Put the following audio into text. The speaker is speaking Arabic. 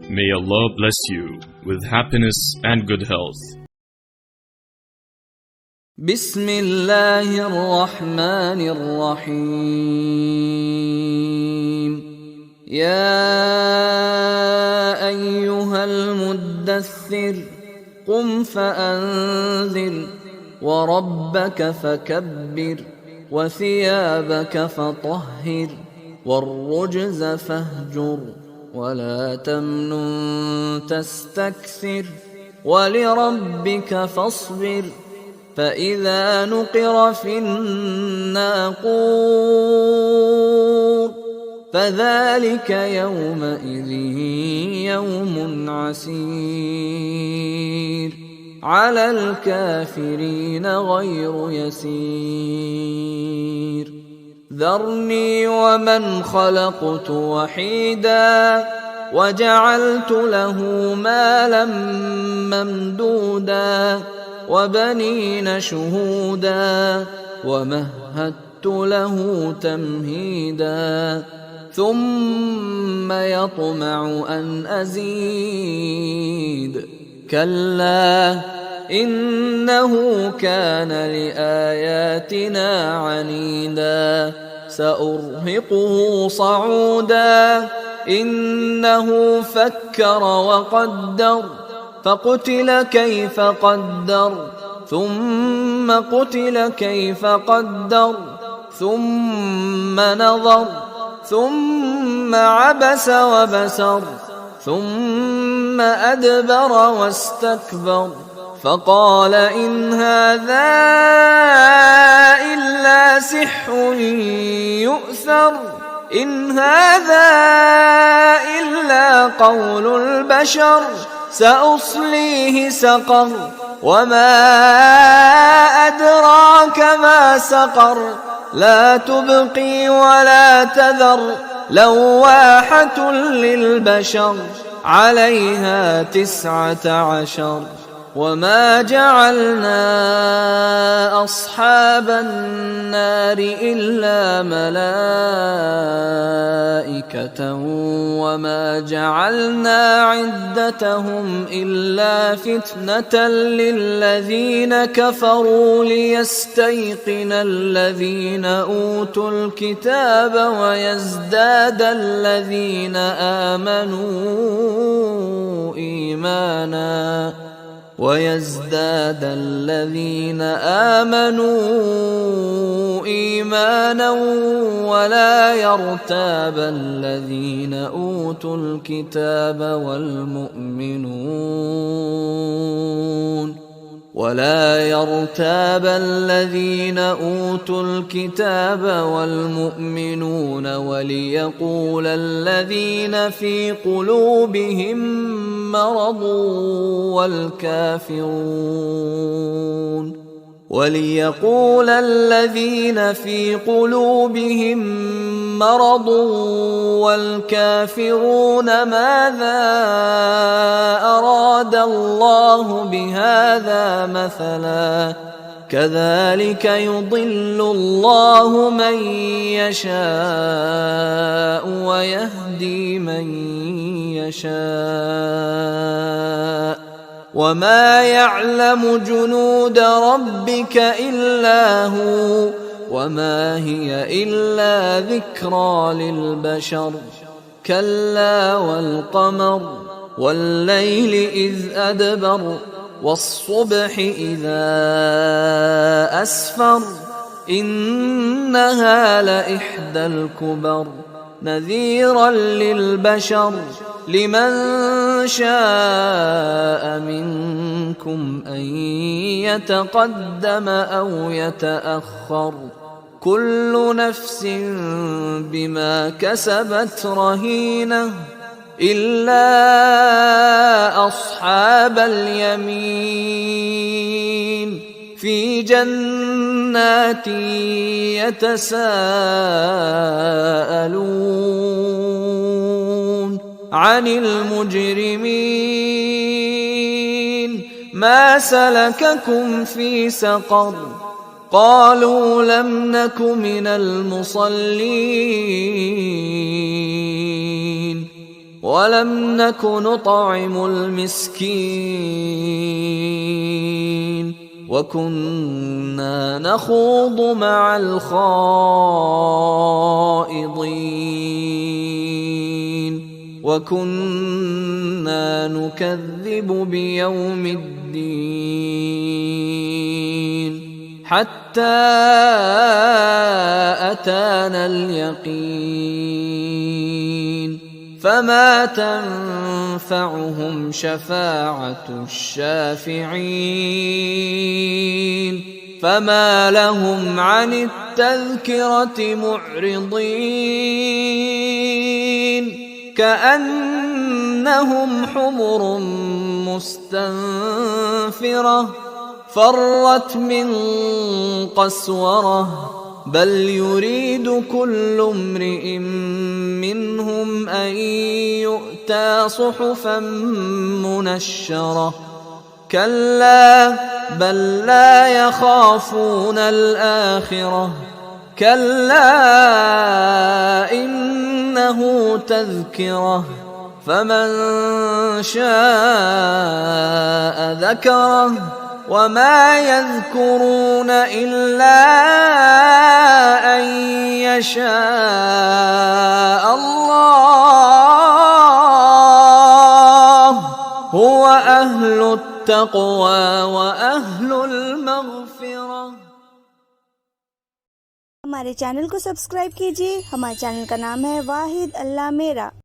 May Allah bless you with happiness and good health. بسم الله الرحمن الرحيم يا أيها المدثر قم فأنذر وربك فكبر وثيابك فطهر والرجز فاهجر ولا تمنن تستكثر ولربك فاصبر فإذا نقر في الناقور فذلك يومئذ يوم عسير على الكافرين غير يسير ذرني ومن خلقت وحيدا وجعلت له مالا ممدودا وبنين شهودا ومهدت له تمهيدا ثم يطمع أن أزيد كلا إنه كان لآياتنا عنيدا سأرهقه صعودا إنه فكر وقدر فقتل كيف قدر ثم قتل كيف قدر ثم نظر ثم عبس وبسر ثم أدبر واستكبر فقال إن هذا إلا سحر يؤثر إن هذا إلا قول البشر سأصليه سقر وما أدراك ما سقر لا تبقي ولا تذر لواحة للبشر عليها 19 وما جعلنا أصحاب النار إلا ملائكة وما جعلنا عدتهم إلا فتنة للذين كفروا ليستيقن الذين أوتوا الكتاب ويزداد الذين آمنوا إيمانا ولا يرتاب الذين أوتوا الكتاب والمؤمنون وليقول الذين في قلوبهم مرض والكافرون ماذا أراد الله بهذا مثلا كذلك يضل الله من يشاء ويهدي من يشاء وما يعلم جنود ربك إلا هو وما هي إلا ذكرى للبشر كلا والقمر والليل إذ أدبر والصبح إذا أسفر إنها لإحدى الكبر نذيرا للبشر لمن شاء منكم أن يتقدم أو يتأخر كل نفس بما كسبت رهينة إلا أصحاب اليمين في جنات يتساءلون عن المجرمين ما سلككم في سقر قالوا لم نك من المصلين ولم نك نطعم المسكين وكنا نخوض مع الخائضين وكنا نكذب بيوم الدين حتى أتانا اليقين فما تنفعهم شفاعة الشافعين فما لهم عن التذكرة معرضين كأنهم حمر مستنفرة فرت من قسورة بل يريد كل امرئ منهم أن يؤتى صحفا منشرة كلا بل لا يخافون الآخرة كلا إنه تذكرة فمن شاء ذكره وما يذكرون إلا أن يشاء الله هو أهل التقوى وأهل المغفرة। हमारे चैनल को सब्सक्राइब कीजिए। हमारे चैनल का नाम है वाहिद अल्लाह मेरा।